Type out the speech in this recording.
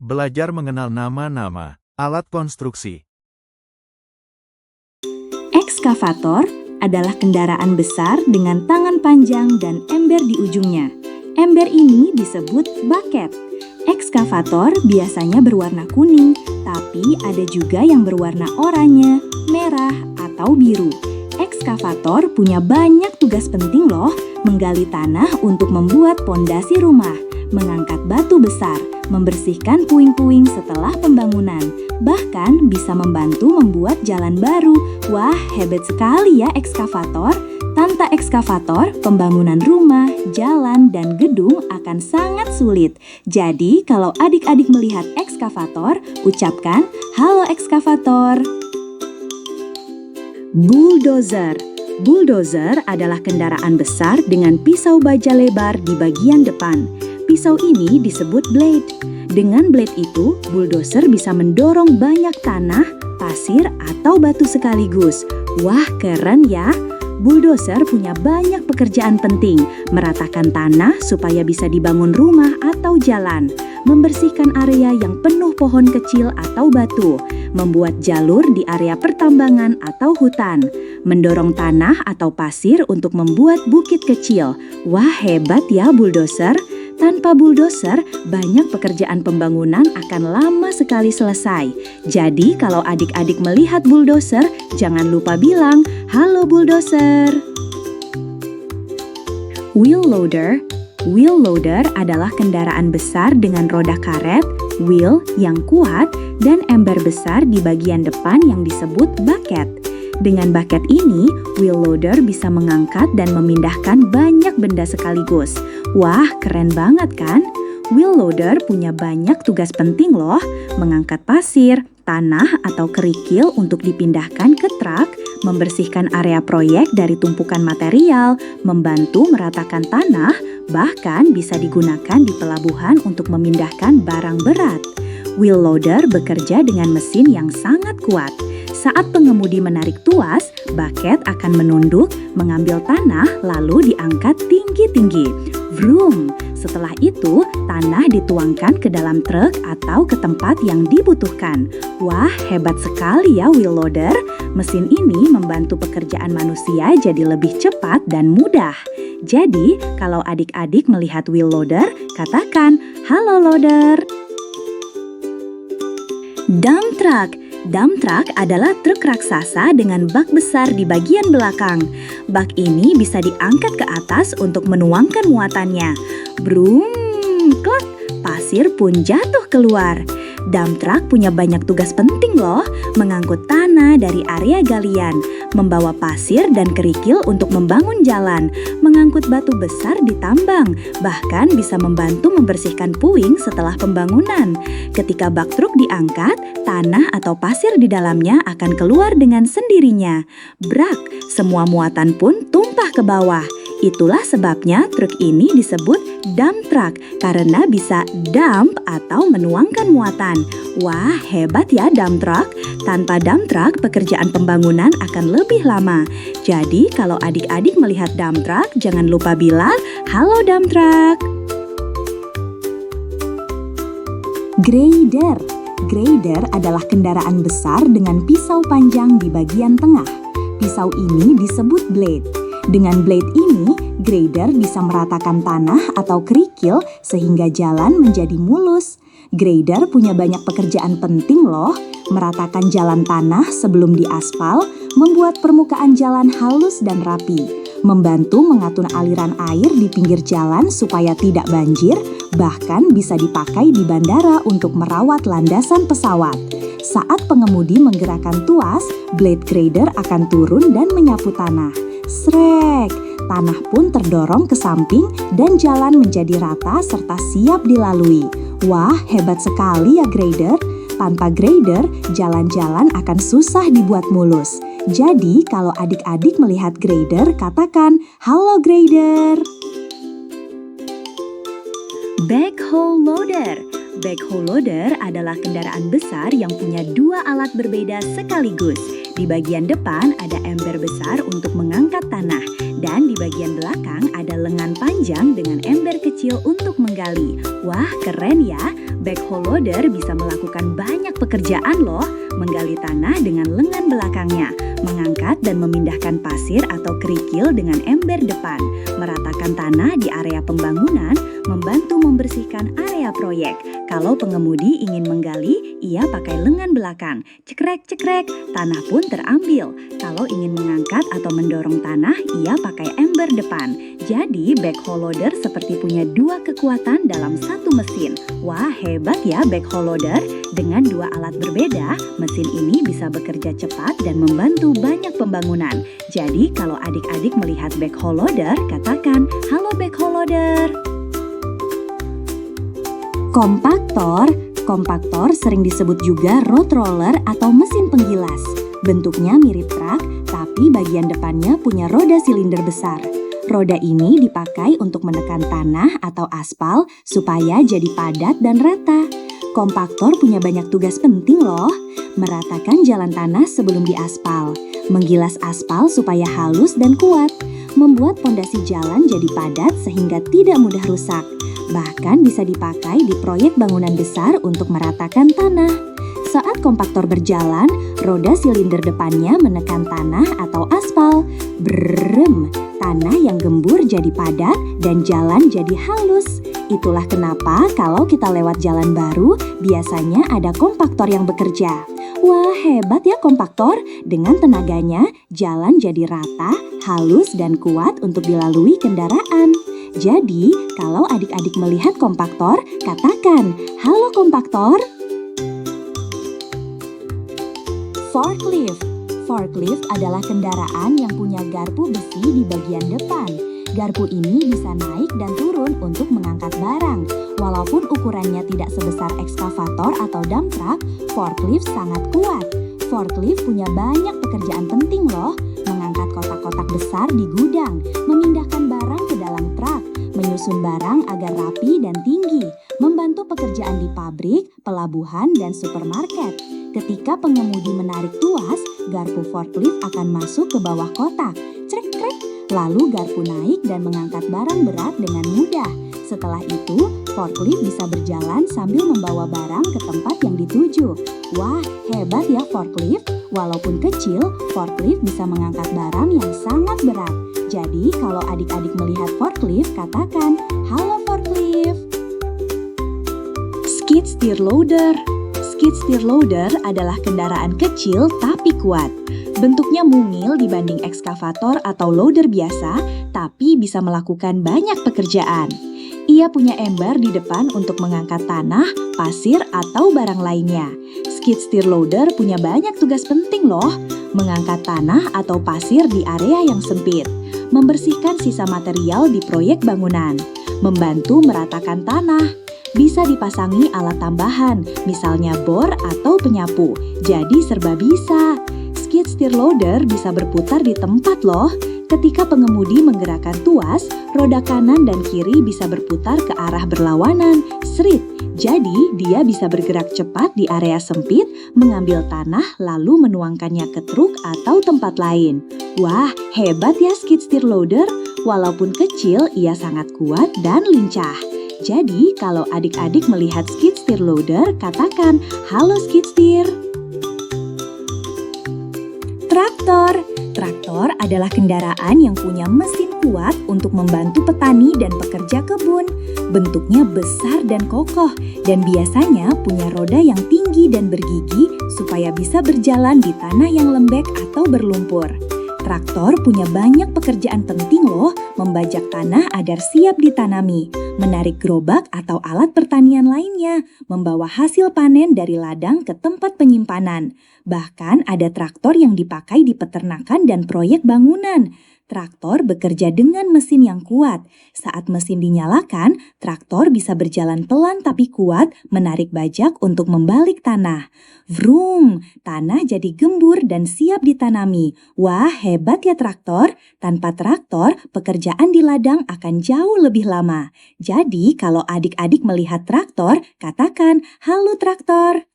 Belajar mengenal nama-nama alat konstruksi. Ekskavator adalah kendaraan besar dengan tangan panjang dan ember di ujungnya. Ember ini disebut bucket. Ekskavator biasanya berwarna kuning, tapi ada juga yang berwarna oranye, merah, atau biru. Ekskavator punya banyak tugas penting loh, menggali tanah untuk membuat pondasi rumah, mengangkat batu besar, membersihkan puing-puing setelah pembangunan, bahkan bisa membantu membuat jalan baru. Wah, hebat sekali ya ekskavator. Tanpa ekskavator, pembangunan rumah, jalan, dan gedung akan sangat sulit. Jadi, kalau adik-adik melihat ekskavator, ucapkan, "Halo ekskavator." Bulldozer. Bulldozer adalah kendaraan besar dengan pisau baja lebar di bagian depan. Pisau ini disebut blade. Dengan blade itu, bulldozer bisa mendorong banyak tanah, pasir, atau batu sekaligus. Wah, keren ya! Bulldozer punya banyak pekerjaan penting, meratakan tanah supaya bisa dibangun rumah atau jalan, membersihkan area yang penuh pohon kecil atau batu, membuat jalur di area pertambangan atau hutan, mendorong tanah atau pasir untuk membuat bukit kecil. Wah, hebat ya bulldozer! Tanpa bulldozer, banyak pekerjaan pembangunan akan lama sekali selesai. Jadi, kalau adik-adik melihat bulldozer, jangan lupa bilang, "Halo bulldozer." Wheel loader. Wheel loader adalah kendaraan besar dengan roda karet, wheel yang kuat, dan ember besar di bagian depan yang disebut bucket. Dengan bucket ini, wheel loader bisa mengangkat dan memindahkan banyak benda sekaligus. Wah, keren banget kan? Wheel loader punya banyak tugas penting loh, mengangkat pasir, tanah, atau kerikil untuk dipindahkan ke truk, membersihkan area proyek dari tumpukan material, membantu meratakan tanah, bahkan bisa digunakan di pelabuhan untuk memindahkan barang berat. Wheel loader bekerja dengan mesin yang sangat kuat. Saat pengemudi menarik tuas, bucket akan menunduk, mengambil tanah, lalu diangkat tinggi-tinggi. Vroom! Setelah itu, tanah dituangkan ke dalam truk atau ke tempat yang dibutuhkan. Wah, hebat sekali ya wheel loader. Mesin ini membantu pekerjaan manusia jadi lebih cepat dan mudah. Jadi, kalau adik-adik melihat wheel loader, katakan, "Halo loader." Dump truck. Dump truck adalah truk raksasa dengan bak besar di bagian belakang. Bak ini bisa diangkat ke atas untuk menuangkan muatannya. Brum, klak, pasir pun jatuh keluar. Dump truck punya banyak tugas penting loh, mengangkut tanah dari area galian, membawa pasir dan kerikil untuk membangun jalan, mengangkut batu besar di tambang, bahkan bisa membantu membersihkan puing setelah pembangunan. Ketika bak truk diangkat, tanah atau pasir di dalamnya akan keluar dengan sendirinya. Brak, semua muatan pun tumpah ke bawah. Itulah sebabnya truk ini disebut dump truck karena bisa dump atau menuangkan muatan. Wah, hebat ya dump truck. Tanpa dump truck, pekerjaan pembangunan akan lebih lama. Jadi, kalau adik-adik melihat dump truck, jangan lupa bilang, "Halo dump truck." Grader. Grader adalah kendaraan besar dengan pisau panjang di bagian tengah. Pisau ini disebut blade. Dengan blade ini, grader bisa meratakan tanah atau kerikil sehingga jalan menjadi mulus. Grader punya banyak pekerjaan penting loh, meratakan jalan tanah sebelum diaspal, membuat permukaan jalan halus dan rapi, membantu mengatur aliran air di pinggir jalan supaya tidak banjir, bahkan bisa dipakai di bandara untuk merawat landasan pesawat. Saat pengemudi menggerakkan tuas, blade grader akan turun dan menyapu tanah. Srek, tanah pun terdorong ke samping dan jalan menjadi rata serta siap dilalui. Wah, hebat sekali ya grader. Tanpa grader, jalan-jalan akan susah dibuat mulus. Jadi, kalau adik-adik melihat grader, katakan, "Halo grader." Backhoe loader. Backhoe loader adalah kendaraan besar yang punya dua alat berbeda sekaligus. Di bagian depan ada ember besar untuk mengangkat tanah, dan di bagian belakang ada lengan panjang dengan ember kecil untuk menggali. Wah, keren ya! Backhoe loader bisa melakukan banyak pekerjaan loh, menggali tanah dengan lengan belakangnya, mengangkat dan memindahkan pasir atau kerikil dengan ember depan, meratakan tanah di area pembangunan, membantu membersihkan area proyek. Kalau pengemudi ingin menggali, ia pakai lengan belakang. Cekrek-cekrek, tanah pun terambil. Kalau ingin mengangkat atau mendorong tanah, ia pakai ember depan. Jadi, backhoe loader seperti punya dua kekuatan dalam satu mesin. Wah, hebat ya backhoe loader. Dengan dua alat berbeda, mesin ini bisa bekerja cepat dan membantu banyak pembangunan. Jadi, kalau adik-adik melihat backhoe loader, katakan, "Halo backhoe loader." Kompaktor sering disebut juga road roller atau mesin penggilas. Bentuknya mirip truk, tapi bagian depannya punya roda silinder besar. Roda ini dipakai untuk menekan tanah atau aspal supaya jadi padat dan rata. Kompaktor punya banyak tugas penting loh. Meratakan jalan tanah sebelum diaspal, menggilas aspal supaya halus dan kuat, membuat pondasi jalan jadi padat sehingga tidak mudah rusak. Bahkan bisa dipakai di proyek bangunan besar untuk meratakan tanah. Saat kompaktor berjalan, roda silinder depannya menekan tanah atau aspal. Brrrm, tanah yang gembur jadi padat dan jalan jadi halus. Itulah kenapa kalau kita lewat jalan baru, biasanya ada kompaktor yang bekerja. Wah, hebat ya kompaktor. Dengan tenaganya, jalan jadi rata, halus, dan kuat untuk dilalui kendaraan. Jadi, kalau adik-adik melihat kompaktor, katakan, "Halo kompaktor." Forklift adalah kendaraan yang punya garpu besi di bagian depan. Garpu ini bisa naik dan turun untuk mengangkat barang. Walaupun ukurannya tidak sebesar ekskavator atau dump truck, forklift sangat kuat. Forklift punya banyak pekerjaan penting loh. Mengangkat kotak-kotak besar di gudang, memindahkan barang ke dalam truk, menyusun barang agar rapi dan tinggi, membantu pekerjaan di pabrik, pelabuhan, dan supermarket. Ketika pengemudi menarik tuas, garpu forklift akan masuk ke bawah kotak. Krek-krek, lalu garpu naik dan mengangkat barang berat dengan mudah. Setelah itu, forklift bisa berjalan sambil membawa barang ke tempat yang dituju. Wah, hebat ya forklift. Walaupun kecil, forklift bisa mengangkat barang yang sangat berat. Jadi, kalau adik-adik melihat forklift, katakan, "Halo forklift." Skid steer loader. Skid steer loader adalah kendaraan kecil tapi kuat. Bentuknya mungil dibanding ekskavator atau loader biasa, tapi bisa melakukan banyak pekerjaan. Ia punya ember di depan untuk mengangkat tanah, pasir, atau barang lainnya. Skid steer loader punya banyak tugas penting loh. Mengangkat tanah atau pasir di area yang sempit, membersihkan sisa material di proyek bangunan, membantu meratakan tanah. Bisa dipasangi alat tambahan, misalnya bor atau penyapu. Jadi serba bisa. Skid steer loader bisa berputar di tempat loh. Ketika pengemudi menggerakkan tuas, roda kanan dan kiri bisa berputar ke arah berlawanan. Srit. Jadi, dia bisa bergerak cepat di area sempit, mengambil tanah lalu menuangkannya ke truk atau tempat lain. Wah, hebat ya skid steer loader. Walaupun kecil, ia sangat kuat dan lincah. Jadi, kalau adik-adik melihat skid steer loader, katakan, "Halo skid steer." Traktor adalah kendaraan yang punya mesin kuat untuk membantu petani dan pekerja kebun. Bentuknya besar dan kokoh, dan biasanya punya roda yang tinggi dan bergigi supaya bisa berjalan di tanah yang lembek atau berlumpur. Traktor punya banyak pekerjaan penting loh, membajak tanah agar siap ditanami, menarik gerobak atau alat pertanian lainnya, membawa hasil panen dari ladang ke tempat penyimpanan. Bahkan ada traktor yang dipakai di peternakan dan proyek bangunan. Traktor bekerja dengan mesin yang kuat. Saat mesin dinyalakan, traktor bisa berjalan pelan tapi kuat, menarik bajak untuk membalik tanah. Vroom, tanah jadi gembur dan siap ditanami. Wah, hebat ya traktor. Tanpa traktor, pekerjaan di ladang akan jauh lebih lama. Jadi, kalau adik-adik melihat traktor, katakan, "Halo traktor."